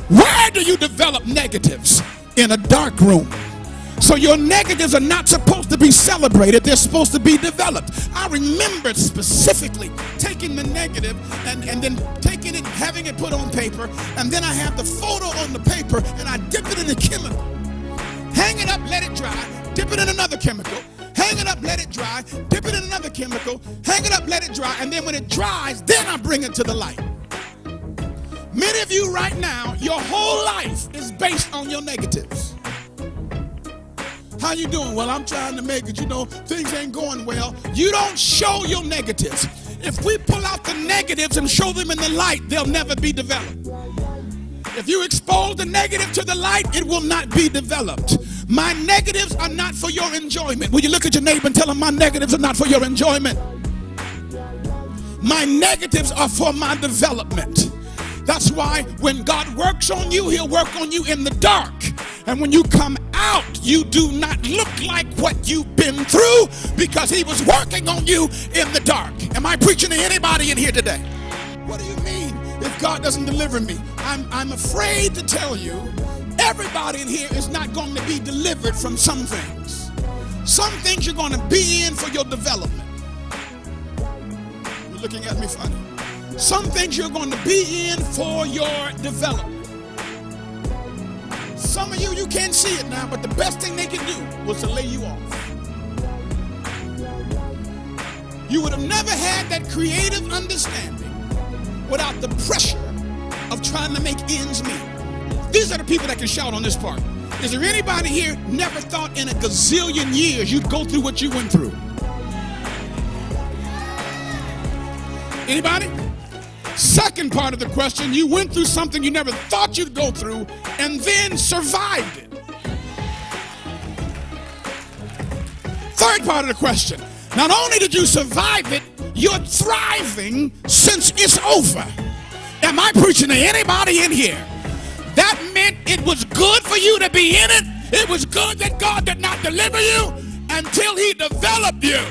Where do you develop negatives? In a dark room. So your negatives are not supposed to be celebrated, they're supposed to be developed. I remember specifically taking the negative and then taking it, having it put on paper, and then I have the photo on the paper and I dip it in the chemical. Hang it up, let it dry, dip it in another chemical, hang it up, let it dry, dip it in another chemical, hang it up, let it dry, and then when it dries, then I bring it to the light. Many of you right now, your whole life is based on your negatives. How you doing? Well, I'm trying to make it. You know, things ain't going well. You don't show your negatives. If we pull out the negatives and show them in the light, they'll never be developed. If you expose the negative to the light, it will not be developed. My negatives are not for your enjoyment. Will you look at your neighbor and tell him my negatives are not for your enjoyment? My negatives are for my development. That's why when God works on you, he'll work on you in the dark. And when you come out, you do not look like what you've been through because he was working on you in the dark. Am I preaching to anybody in here today? What do you mean if God doesn't deliver me? I'm afraid to tell you, everybody in here is not going to be delivered from some things. Some things you're going to be in for your development. You're looking at me funny. Some things you're going to be in for your development. Some of you can't see it now, but the best thing they can do was to lay you off. You would have never had that creative understanding without the pressure of trying to make ends meet. These are the people that can shout on this part. Is there anybody here never thought in a gazillion years you'd go through what you went through? Anybody? Second part of the question, you went through something you never thought you'd go through and then survived it. Third part of the question, not only did you survive it, you're thriving since it's over. Am I preaching to anybody in here? That meant it was good for you to be in it. It was good that God did not deliver you until he developed you.